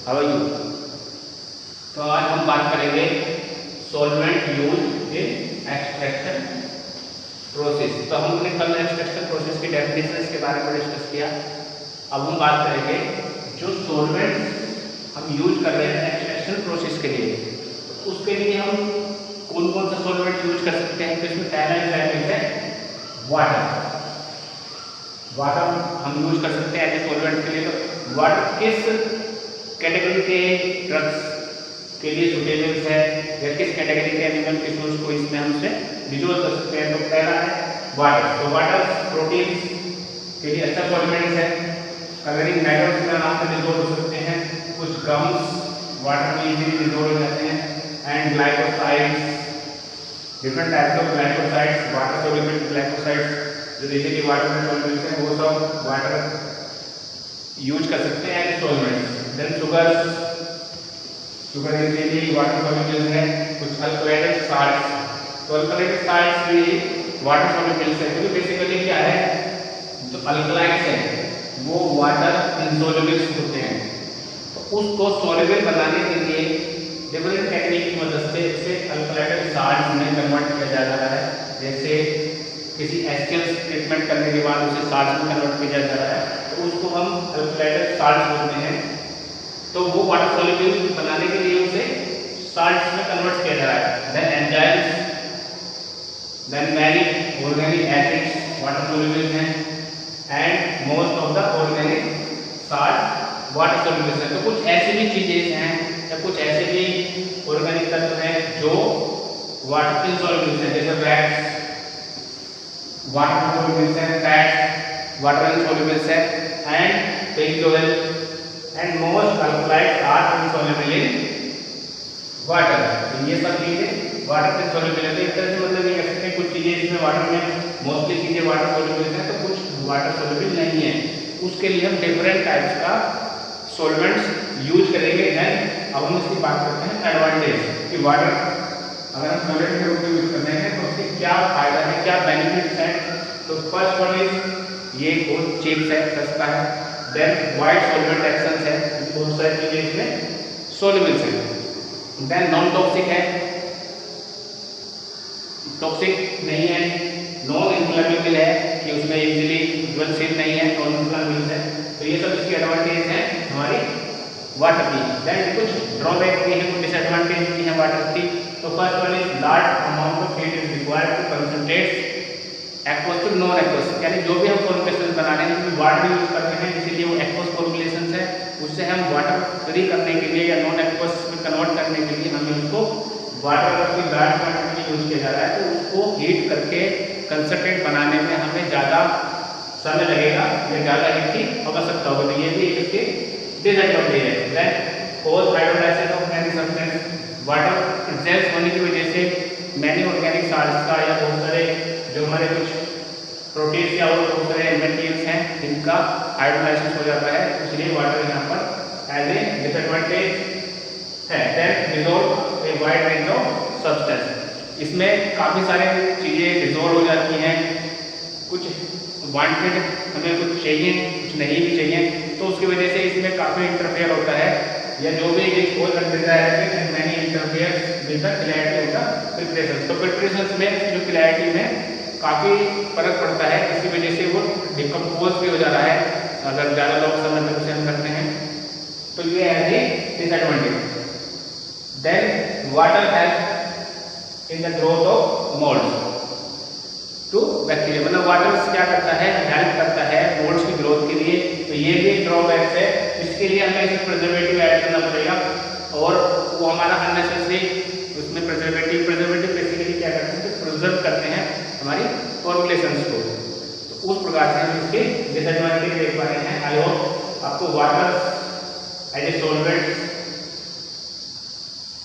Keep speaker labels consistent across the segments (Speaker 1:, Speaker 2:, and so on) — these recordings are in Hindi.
Speaker 1: How are you. तो आज हम बात करेंगे solvent use in extraction process. तो हमने कल एक्सट्रैक्शन प्रोसेस की डेफिनेशन के बारे में डिस्कस किया। अब हम बात करेंगे जो सॉल्वेंट हम यूज कर रहे हैं एक्सट्रैक्शन प्रोसेस के लिए, तो उसके लिए हम कौन कौन सा सॉल्वेंट यूज कर सकते हैं। तो इसमें पहला एग्जाम्पल है वाटर। वाटर हम यूज कर सकते हैं एज ए सॉल्वेंट के लिए। तो वाटर किस कैटेगरी के ड्रग्स के लिए सुटेबल है या किस कैटेगरी के एनिमल टिश्यूज को इसमें हमसे डिसॉल्व कर सकते हैं। तो पहला है वाटर। तो वाटर प्रोटीन के लिए अच्छा सॉल्वेंट है। कलरिंग मैटर्स में आराम से डिसॉल्व हो सकते हैं। कुछ गम्स वाटर में इजीली डिसॉल्व हो जाते हैं। And glycosides, different types of glycosides, water soluble glycosides जो इजीली वाटर में सॉल्युबल हैं, वो सब वाटर यूज कर सकते हैं एज सॉल्वेंट। देन शुगर के लिए वाटर सॉल्युबल है। कुछ अल्कलैटेड साल्ट्स, तो अल्कलैटेड साल्ट्स भी वाटर सॉल्युबल है क्योंकि बेसिकली क्या है, जो अल्कलाइड्स हैं वो वाटर इनसॉल्युबल होते हैं। तो उसको सॉल्युबल बनाने के लिए डिफरेंट टेक्निक की मदद से उसे अल्कलैटेड साल्ट्स में कन्वर्ट किया जा रहा है। जैसे किसी एचसीएल ट्रीटमेंट करने के बाद उसे साल्ट्स में कन्वर्ट किया जा रहा है, तो उसको हम अल्कलैटेड साल्ट्स बोलते हैं। तो वो वाटर सॉल्युबल बनाने के लिए उसे साल्ट्स में कन्वर्ट किया जा रहा है। Then enzymes, then many organic acids water soluble हैं and most of the organic salt water soluble है। तो कुछ ऐसी भी चीजें हैं या कुछ ऐसे भी ऑर्गेनिक तत्व हैं जो वाटर इनसॉल्युबल है, जैसे फैट्स वाटर सॉल्युबल है, फैट्स वाटर इनसॉल्युबल है and fish oil and most alkaloids are insoluble in water. तो ये सब चीजें वाटर में सॉल्युबल है। तो इस तरह से मतलब ये कह सकते हैं कुछ चीजें इसमें वाटर में मोस्टली चीजें वाटर सॉल्युबल हैं, तो कुछ वाटर सॉल्युबल नहीं है। उसके लिए हम डिफरेंट टाइप्स का सॉल्वेंट्स यूज करेंगे। देन अब हम इसकी बात करते हैं एडवांटेज कि वाटर अगर हम सॉल्वेंट के रूप में यूज करते हैं तो उसके क्या फायदा है, क्या बेनिफिट्स हैं। तो फर्स्ट वन इज ये बहुत चीप है, सस्ता है। देन वाइड सॉल्वेंट एक्शन है, बहुत सारी चीजें इसमें सॉल्युबल्स हैं। देन नॉन टॉक्सिक है, टॉक्सिक नहीं है, नॉन इन्फ्लेमेबल है कि उसमें इजीली ज्वलनशील नहीं है, नॉन इन्फ्लेमेबल है। तो ये सब इसकी एडवांटेज है हमारी वाटर की। देन कुछ ड्रॉबैक भी है, कुछ डिसएडवांटेज भी है वाटर की। तो first one is large amount of heat is required to concentrate aqueous to non aqueous, यानी जो भी हम फॉर्मुलेशन बना रहे हैं उसमें वाटर यूज करते हैं, इसीलिए वो एक्वस फॉर्मुलेशन है। उससे हम वाटर फ्री करने के लिए या नॉन एक्वस में कन्वर्ट करने के लिए हमें उसको वाटर की लार्ज क्वांटिटी में यूज किया जा रहा है। तो उसको हीट करके कंसंट्रेट बनाने में हमें ज़्यादा समय लगेगा या ज़्यादा हीट की आवश्यकता होगी। तो ये भी इसके डिसएडवांटेज है। Then post hydrolysis of many substance, water presence होने की वजह से मैनी ऑर्गेनिक साल्ट्स का या बहुत सारे जो हमारे कुछ प्रोटीन्स या और बहुत सारे मटेरियल्स हैं जिनका हाइड्रोलाइसिस हो जाता है, इसलिए वाटर यहाँ पर एज ए डिसएडवांटेज है। Then dissolve a wide range of substance, इसमें काफ़ी सारी चीज़ें डिसॉल्व हो जाती हैं। कुछ वांटेड हमें कुछ चाहिए, कुछ नहीं भी चाहिए, तो उसकी वजह से इसमें काफ़ी इंटरफेयर होता है या जो भी डिस्पोज कर देता है many interfere with the clarity of the preparation. तो प्रिपरेशन में जो क्लैरिटी में काफ़ी फर्क पड़ता है, इसी वजह से वो डिकम्पोज भी हो जा रहा है अगर ज़्यादा लोग समय तक उसे हम करते हैं। तो ये है disadvantage. Then water help in the growth of molds to bacteria, मतलब वाटर क्या करता है, हेल्प करता है मोल्ड्स की ग्रोथ के लिए। तो ये भी एक ड्रॉबैक है, इसके लिए हमें इसमें प्रिजर्वेटिव ऐड करना पड़ेगा और वो हमारा अननेसेसरी उसमें प्रिजर्वेटिव बेसिकली क्या करते हैं, तो प्रिजर्व करते हैं हमारी फॉर्मुलेशंस को। तो उस प्रकार से हम इसके डिसएडवांटेज देख पा रहे हैं। आई होप आपको वाटर एज ए सॉल्वेंट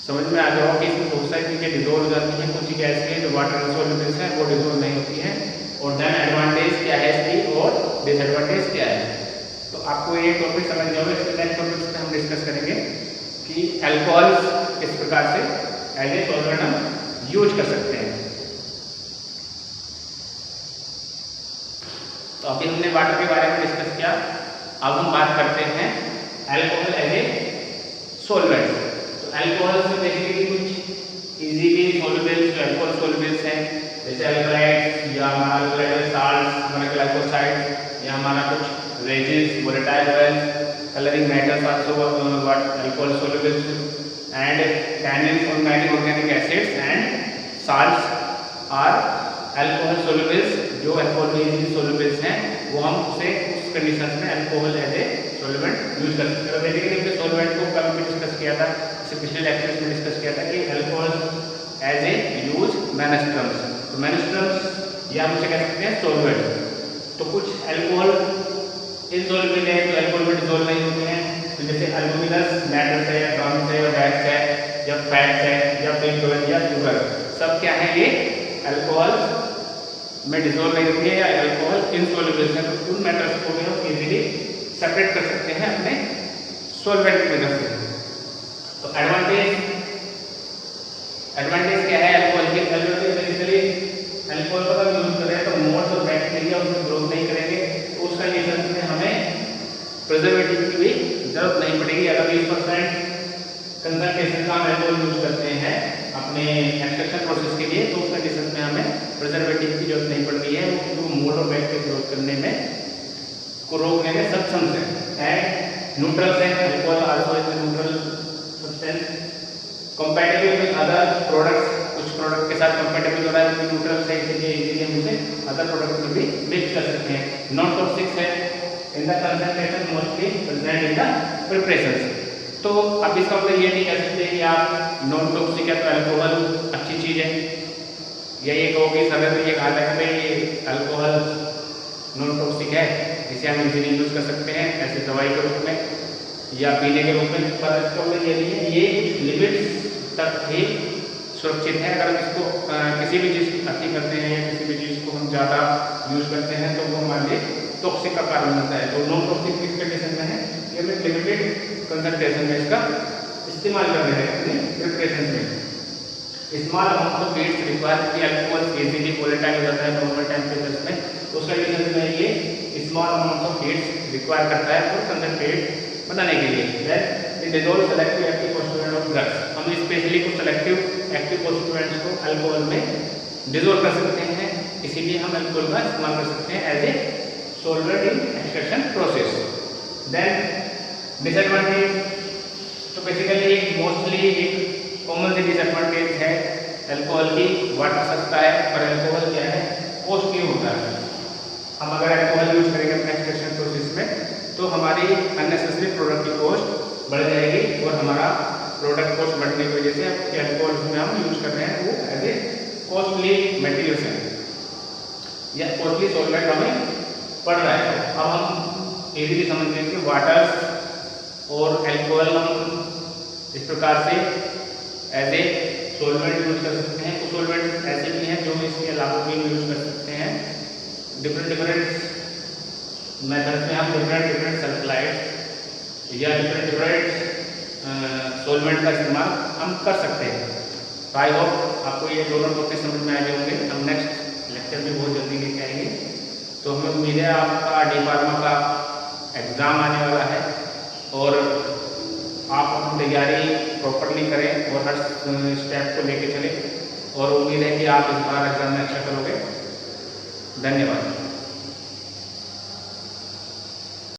Speaker 1: समझ में आ जाओ कि इसमें बहुत सारी चीज़ें डिसॉल्व हो जाती हैं, कुछ चीज़ें ऐसी हैं जो वाटर इनसॉल्युबल हैं वो डिसॉल्व नहीं होती हैं। और देन एडवांटेज क्या है इसकी और डिसएडवांटेज क्या है। तो आपको ये टॉपिक समझ जाओगे। इसके नेक्स्ट टॉपिक पे हम डिस्कस करेंगे कि अल्कोहल्स किस प्रकार से एज ए सॉल्वेंट हम यूज कर सकते हैं। तो अभी हमने वाटर के बारे में डिस्कस किया, अब हम बात करते हैं अल्कोहल एज ए सॉल्वेंट। तो अल्कोहल से बेसिकली कुछ इजीली सॉल्युबल्स जो अल्कोहल सॉल्युबल्स हैं जैसे अल्कलाइड्स या हमारा अल्कलाइड साल्ट्स, हमारा ग्लाइकोसाइड या हमारा कुछ resins, volatile oils, colouring matters also what alcohol solubles and tannins or many organic acids and salts are alcohol solubles। जो अल्कोहल में इजीली solubles हैं वो हम उसे उस कंडीशंस में alcohol as a solvent use कर सकते हैं। बेसिकली हमने सॉल्वेंट को कल भी डिस्कस किया था, इससे पिछले लेक्चर्स में डिस्कस किया था कि अल्कोहल एज ए यूज मेनस्ट्रम्स। तो मेनस्ट्रम्स या हम उसे कह सकते हैं सॉल्वेंट। तो कुछ अल्कोहल इनसॉल्युबल है जो अल्कोहल में डिसॉल्व नहीं होते हैं, तो जैसे अल्बुमिनस मैटर्स है, ड्रम्स है, वैक्स है या फैट्स है या पेट्रोल या शुगर, सब क्या है ये अल्कोहल में डिसॉल्व नहीं होती है या अल्कोहल इनसॉल्युबल है। तो उन मैटर्स को भी हम इजीली सेपरेट कर सकते हैं अपने सॉल्वेंट की मदद से। तो एडवांटेज क्या है अल्कोहल के? एडवांटेज बेसिकली अल्कोहल का अगर यूज करें तो मोल्ड और बैक्टीरिया उसमें ग्रोथ नहीं करेंगे, तो उस कंडीशन में हमें प्रिजर्वेटिव की भी जरूरत नहीं पड़ेगी। अगर 20% कंसंट्रेशन का अल्कोहल यूज करते हैं अपने एक्सट्रैक्शन प्रोसेस के लिए, तो उस कंडीशन में हमें प्रिजर्वेटिव की जरूरत नहीं पड़ती है, वो मोल्ड और बैक्टीरिया ग्रोथ करने में को रोकने में सक्षम है। एंड न्यूट्रल्स हैं, alcohol also is neutral substance compatible with other products, कुछ प्रोडक्ट के साथ कंपैटिबल हो रहा है क्योंकि न्यूट्रल्स है, इसलिए इजीली हम उसे अदर प्रोडक्ट में भी मिक्स कर सकते हैं। नॉन टॉक्सिक है in the concentration mostly present in the preparations. तो अब इसका मतलब ये नहीं कह सकते कि आप नॉन टॉक्सिक है तो अल्कोहल अच्छी चीज़ है, या ये कहो कि सर तो ये कहा था कि भाई अल्कोहल नॉन टॉक्सिक है, इसे हम इजीली यूज कर सकते हैं ऐसे दवाई के रूप में या पीने के रूप में। पर इसका मतलब ये नहीं है, ये कुछ लिमिट्स तक ही सुरक्षित है। अगर हम इसको किसी भी चीज़ की अति करते हैं या किसी भी चीज़ को हम ज़्यादा यूज करते हैं तो वो हमारे लिए टॉक्सिक का कारण बनता है। तो नॉन टॉक्सिक किस कंडीशन में है, ये हमें लिमिटेड कंसंट्रेशन में इसका इस्तेमाल कर रहे हैं अपने प्रिपरेशन में। Small amount of heat require कि अल्कोहल इजीली वोलेटाइल हो जाता है नॉर्मल टेम्परेचर में, तो उस कंडीशन में ये small amount of heat require करता है तो कंसंट्रेट बनाने के लिए। Then it dissolve selective active constituent of drugs. हम स्पेशली कुछ सेलेक्टिव एक्टिव कॉन्स्टिट्यूएंट्स को अल्कोहल में डिसॉल्व कर सकते हैं, इसीलिए हम अल्कोहल का इस्तेमाल कर सकते हैं as a solvent in extraction process। Then disadvantage, तो बेसिकली मोस्टली एक कॉमन सी डिसएडवांटेज है अल्कोहल की, वाटर सस्ता है पर अल्कोहल क्या है कॉस्टली होता है। हम अगर अल्कोहल यूज करेंगे अपने एक्सट्रैक्शन प्रोसेस में तो हमारी अननेसेसरी प्रोडक्ट की कॉस्ट बढ़ जाएगी और हमारा प्रोडक्ट कॉस्ट बढ़ने की वजह से अल्कोहल में हम यूज कर रहे हैं वो एज ए कॉस्टली मटेरियल है या कॉस्टली सॉल्वेंट हमें पड़ रहा है। अब हम इजीली समझ लें कि वाटर और अल्कोहल हम इस प्रकार से एज ए सॉल्वेंट यूज कर सकते हैं। कुछ सॉल्वेंट ऐसे भी हैं जो इसके अलावा भी यूज कर सकते हैं। डिफरेंट मेथड्स में हम डिफरेंट सल्फाइड या डिफरेंट सॉल्वेंट का इस्तेमाल हम कर सकते हैं। तो आई होप आपको ये दोनों टॉपिक समझ में आ गए होंगे। हम नेक्स्ट लेक्चर में बहुत जल्दी लेके आएंगे। तो हमें उम्मीद है आपका डी फार्मा का एग्ज़ाम आने वाला है और आप अपनी तैयारी प्रॉपरली करें और हर स्टेप को लेके चलें और उम्मीद है कि आप इस बार एग्ज़ाम में अच्छा करोगे। धन्यवाद।